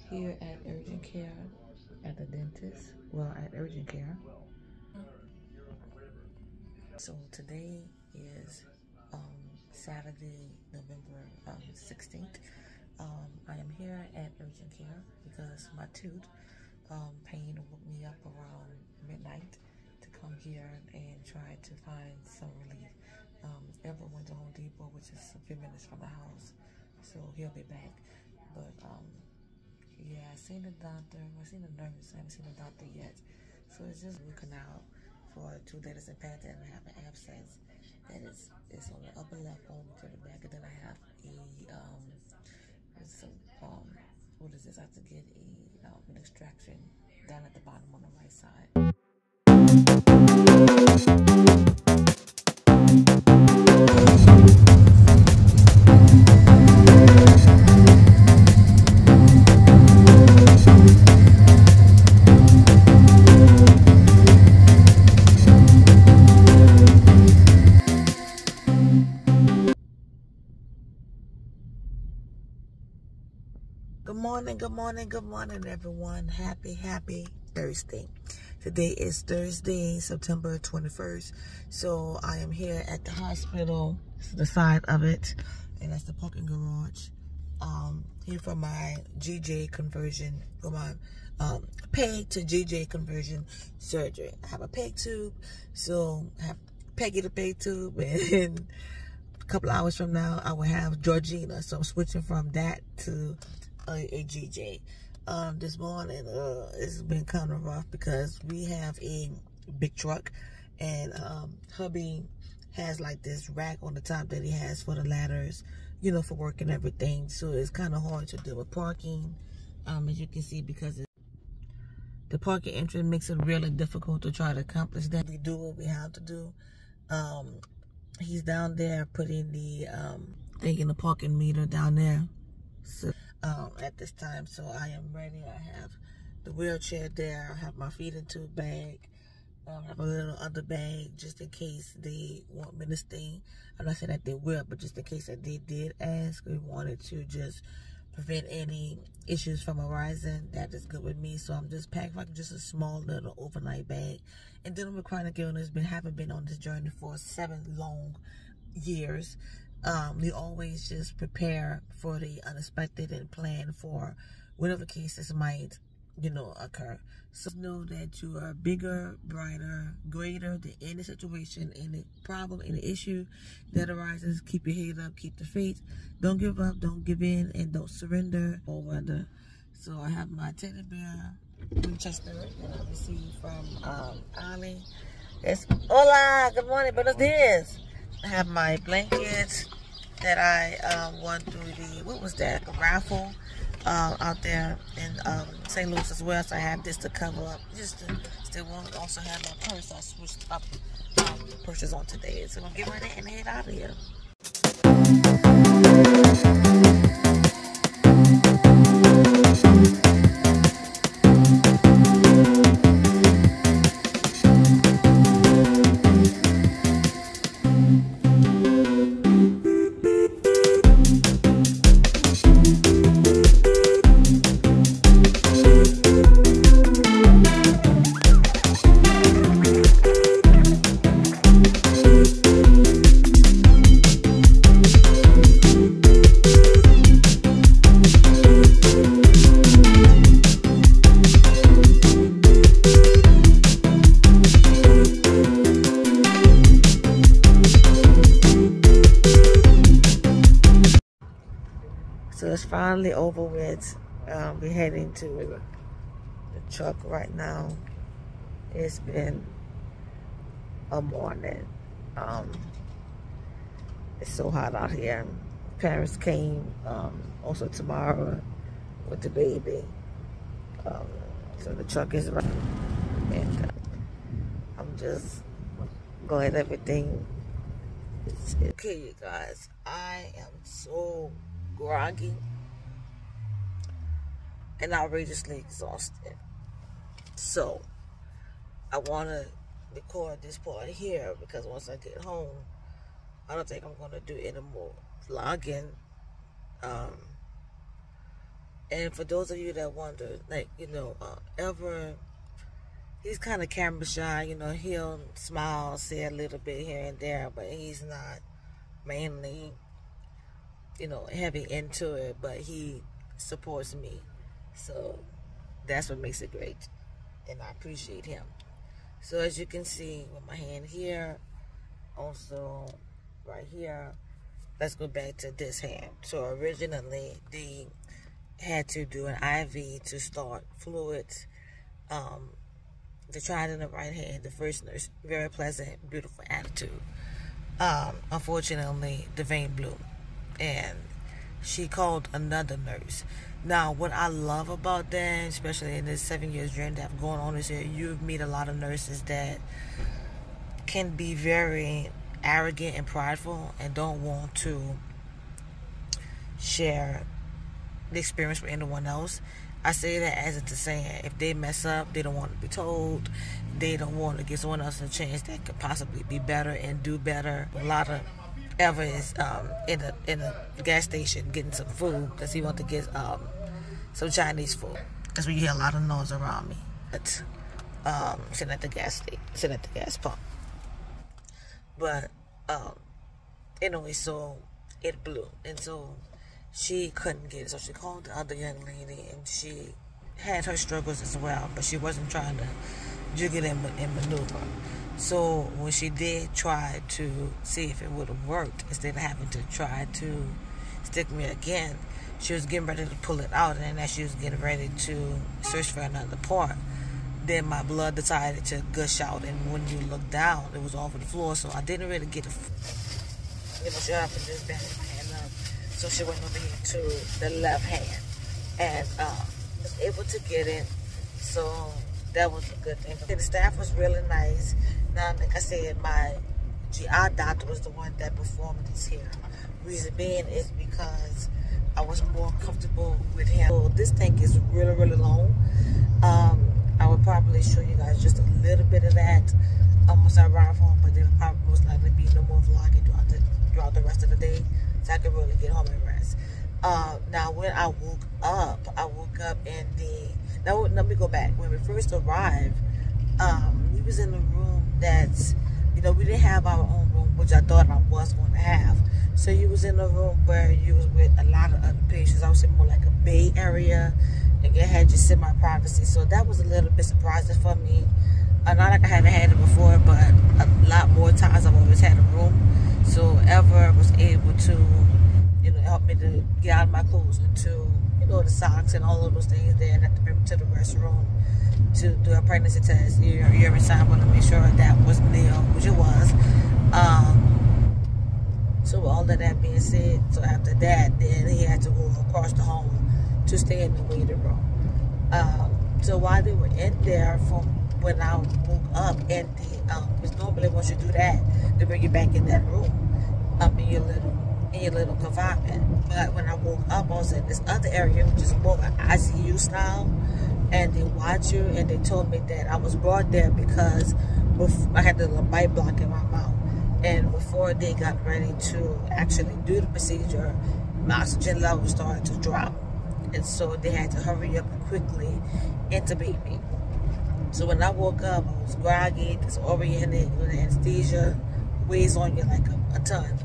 here at urgent care at the dentist. Well, at urgent care. So today is Saturday, November 16th. I am here at urgent care because my tooth pain woke me up around midnight to come here and try to find some relief. Ever went to Home Depot, which is a few minutes from the house, so he'll be back. But yeah, I seen the doctor. I seen the nurse. I haven't seen the doctor yet. So it's just root canal for 2 letters implanted, and I have an abscess that is on the upper left arm to the back, and then I have what is this? I have to get an extraction down at the bottom on the right side. Good morning, everyone. Happy Thursday. Today is Thursday, September 21st. So I am here at the hospital. This is the side of it, and that's the parking garage. Here for my GJ conversion, for my PEG to GJ conversion surgery. I have a PEG tube, so I have Peggy the PEG tube, and a couple hours from now I will have Georgina. So I'm switching from that to a GJ. This morning it's been kind of rough because we have a big truck, and hubby has like this rack on the top that he has for the ladders, you know, for work and everything. So it's kind of hard to deal with parking, as you can see, because the parking entrance makes it really difficult to try to accomplish that. We do what we have to do. He's down there putting the taking the parking meter down there. So at this time, so I am ready. I have the wheelchair there. I have my feeding tube bag. I have a little other bag just in case they want me to stay. I'm not saying that they will, but just in case that they did ask, we wanted to just prevent any issues from arising. That is good with me. So I'm just packing like just a small little overnight bag. And dealing with chronic illness, haven't been on this journey for 7 long years. We always just prepare for the unexpected and plan for whatever cases might, you know, occur. So know that you are bigger, brighter, greater than any situation, any problem, any issue that arises. Keep your head up, keep the faith. Don't give up, don't give in, and don't surrender or wonder. So I have my teddy bear Winchester that I received from Ali. It's Hola, good morning, buenos dias. I have my blankets that I won through the, what was that, a raffle out there in St. Louis as well. So I have this to cover up, just to still want. Also have my purse. I switched up purses on today. So I'm gonna get ready and head out of here. So it's finally over with. We're heading to the truck right now. It's been a morning. It's so hot out here. Parents came also tomorrow with the baby. So the truck is right. And I'm just glad everything is okay, you guys. I am so groggy and outrageously exhausted. So I want to record this part here because once I get home, I don't think I'm going to do any more vlogging. And for those of you that wonder, like, ever, he's kind of camera shy, he'll smile, say a little bit here and there, but he's not mainly, heavy into it, but he supports me. So that's what makes it great. And I appreciate him. So as you can see with my hand here, also right here, let's go back to this hand. So originally they had to do an IV to start fluids. They tried in the right hand, the first nurse, very pleasant, beautiful attitude. Unfortunately, the vein blew, and she called another nurse. Now, what I love about that, especially in this 7 years journey that I've gone on, is that you meet a lot of nurses that can be very arrogant and prideful and don't want to share the experience with anyone else. I say that as it's a saying, if they mess up, they don't want to be told. They don't want to give someone else a chance that could possibly be better and do better. A lot of Ever is in a gas station getting some food because he wants to get some Chinese food. That's when you hear a lot of noise around me. But sitting at the gas pump. But anyway, so it blew, and so she couldn't get it. So she called the other young lady, and she had her struggles as well, but she wasn't trying to jig it and maneuver. So when she did try to see if it would have worked, instead of having to try to stick me again, she was getting ready to pull it out, and as she was getting ready to search for another part, then my blood decided to gush out, and when you look down, it was all over the floor. So I didn't really get she happened to just bend my hand up, so she went over here to the left hand, and was able to get it. So that was a good thing. The staff was really nice. Now, like I said, my GI doctor was the one that performed this here. Reason being is because I was more comfortable with him. So this thing is really, really long. I would probably show you guys just a little bit of that once I arrive home, but there will probably most likely be no more vlogging throughout the rest of the day, so I can really get home and rest. Now, when I woke up in the... Now, let me go back. When we first arrived, we was in a room that's, we didn't have our own room, which I thought I was going to have. So you was in a room where you was with a lot of other patients. I would say more like a bay area, and it had your semi-privacy. So that was a little bit surprising for me. Not like I haven't had it before, but a lot more times I've always had a room. So Ever was able to, help me to get out of my clothes and to, the socks and all of those things there, and have to bring me to the restroom to do a pregnancy test, urine sample, to make sure that was nil, which it was. So all of that being said, so after that, then he had to go across the hall to stay in the waiting room. So while they were in there, from when I woke up, and because normally once you do that, they bring you back in that room, in your little confinement. But when I woke up, I was in this other area, which is more like ICU style, and they watch you, and they told me that I was brought there because I had the little bite block in my mouth, and before they got ready to actually do the procedure, my oxygen level started to drop, and so they had to hurry up and quickly intubate me. So when I woke up, I was groggy, disoriented, with anesthesia weighs on you like a ton.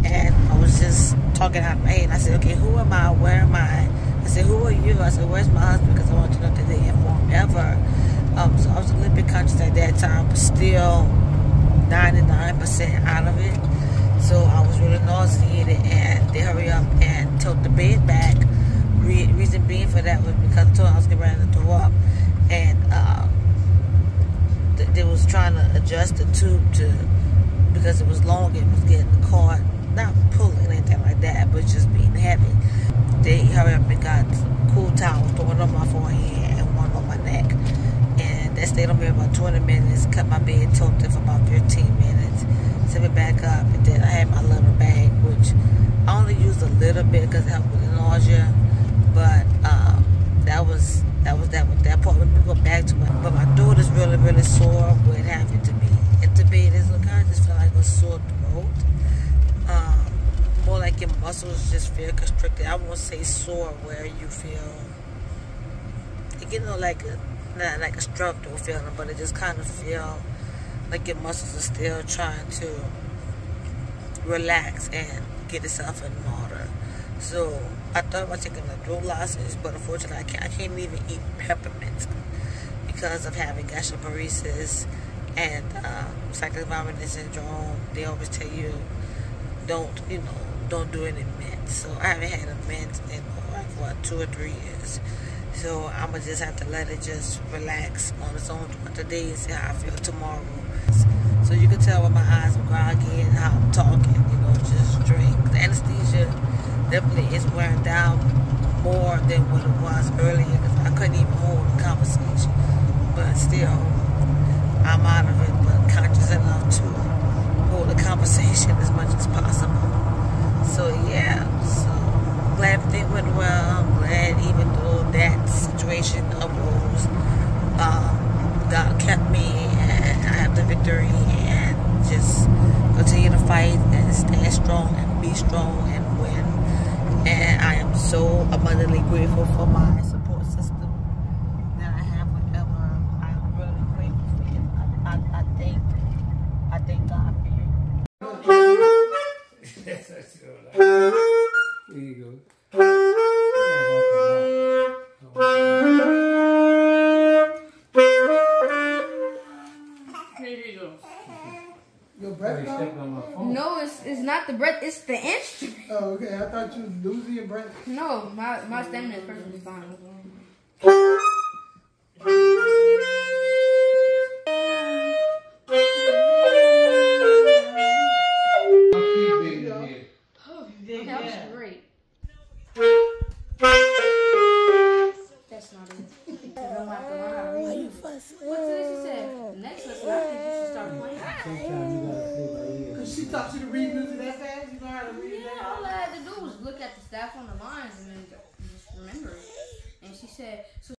And I was just talking out of my head. I said, okay, who am I? Where am I? I said, who are you? I said, where's my husband? Because I want to know that they informed Ever. So I was a little bit conscious at that time, but still 99% out of it. So I was really nauseated, and they hurry up and took the bed back. Reason being for that was because I told I was getting ready to throw up. And they was trying to adjust the tube because it was long, it was getting caught, not pulling anything like that, but just being heavy. They hurry up and got cool towels, one on my forehead and one on my neck. And that stayed on me about 20 minutes, cut my bed tilted for about 15 minutes, set me back up, and then I had my little bag, which I only used a little bit because it helped with the nausea, but that part. Let me go back to it. But my throat is really, really sore with having to be intubated, so I kind of just feel like a sore throat. More like your muscles muscles just feel constricted. I won't say sore where you feel, you know, like not like a structural feeling, but it just kind of feel like your muscles are still trying to relax and get itself in order. So I thought about taking a blue lozenge, but unfortunately I can't even eat peppermint because of having gastroparesis and cyclic vomiting syndrome. They always tell you don't do any mint. So I haven't had a mint in like what, 2 or 3 years. So I'ma just have to let it just relax on its own throughout the day and see how I feel tomorrow. So you can tell when my eyes are groggy and how I'm talking, you know, just drink. The anesthesia definitely is wearing down more than what it was earlier because I couldn't even hold a conversation. But still, I'm out of it, but conscious enough to hold a conversation as much as possible. So yeah, so glad everything went well. I'm glad even though that situation arose, God kept me and I have the victory, and just continue to fight and stand strong and be strong and win. And I am so abundantly grateful for my support system that I have whenever. I'm really grateful for it. I thank God for you. There you go. Your breath gone? No, it's not the breath, it's the instrument. Oh, okay. I thought you was losing your breath. No, my stamina is perfectly fine. That was great. That's not it. Why you fussing? What did she say? Next lesson, I think you should start playing. Because she taught you to read music that fast? You know how to read Yeah, all I had to do was look at the staff on the lines and then just remember it. And she said, so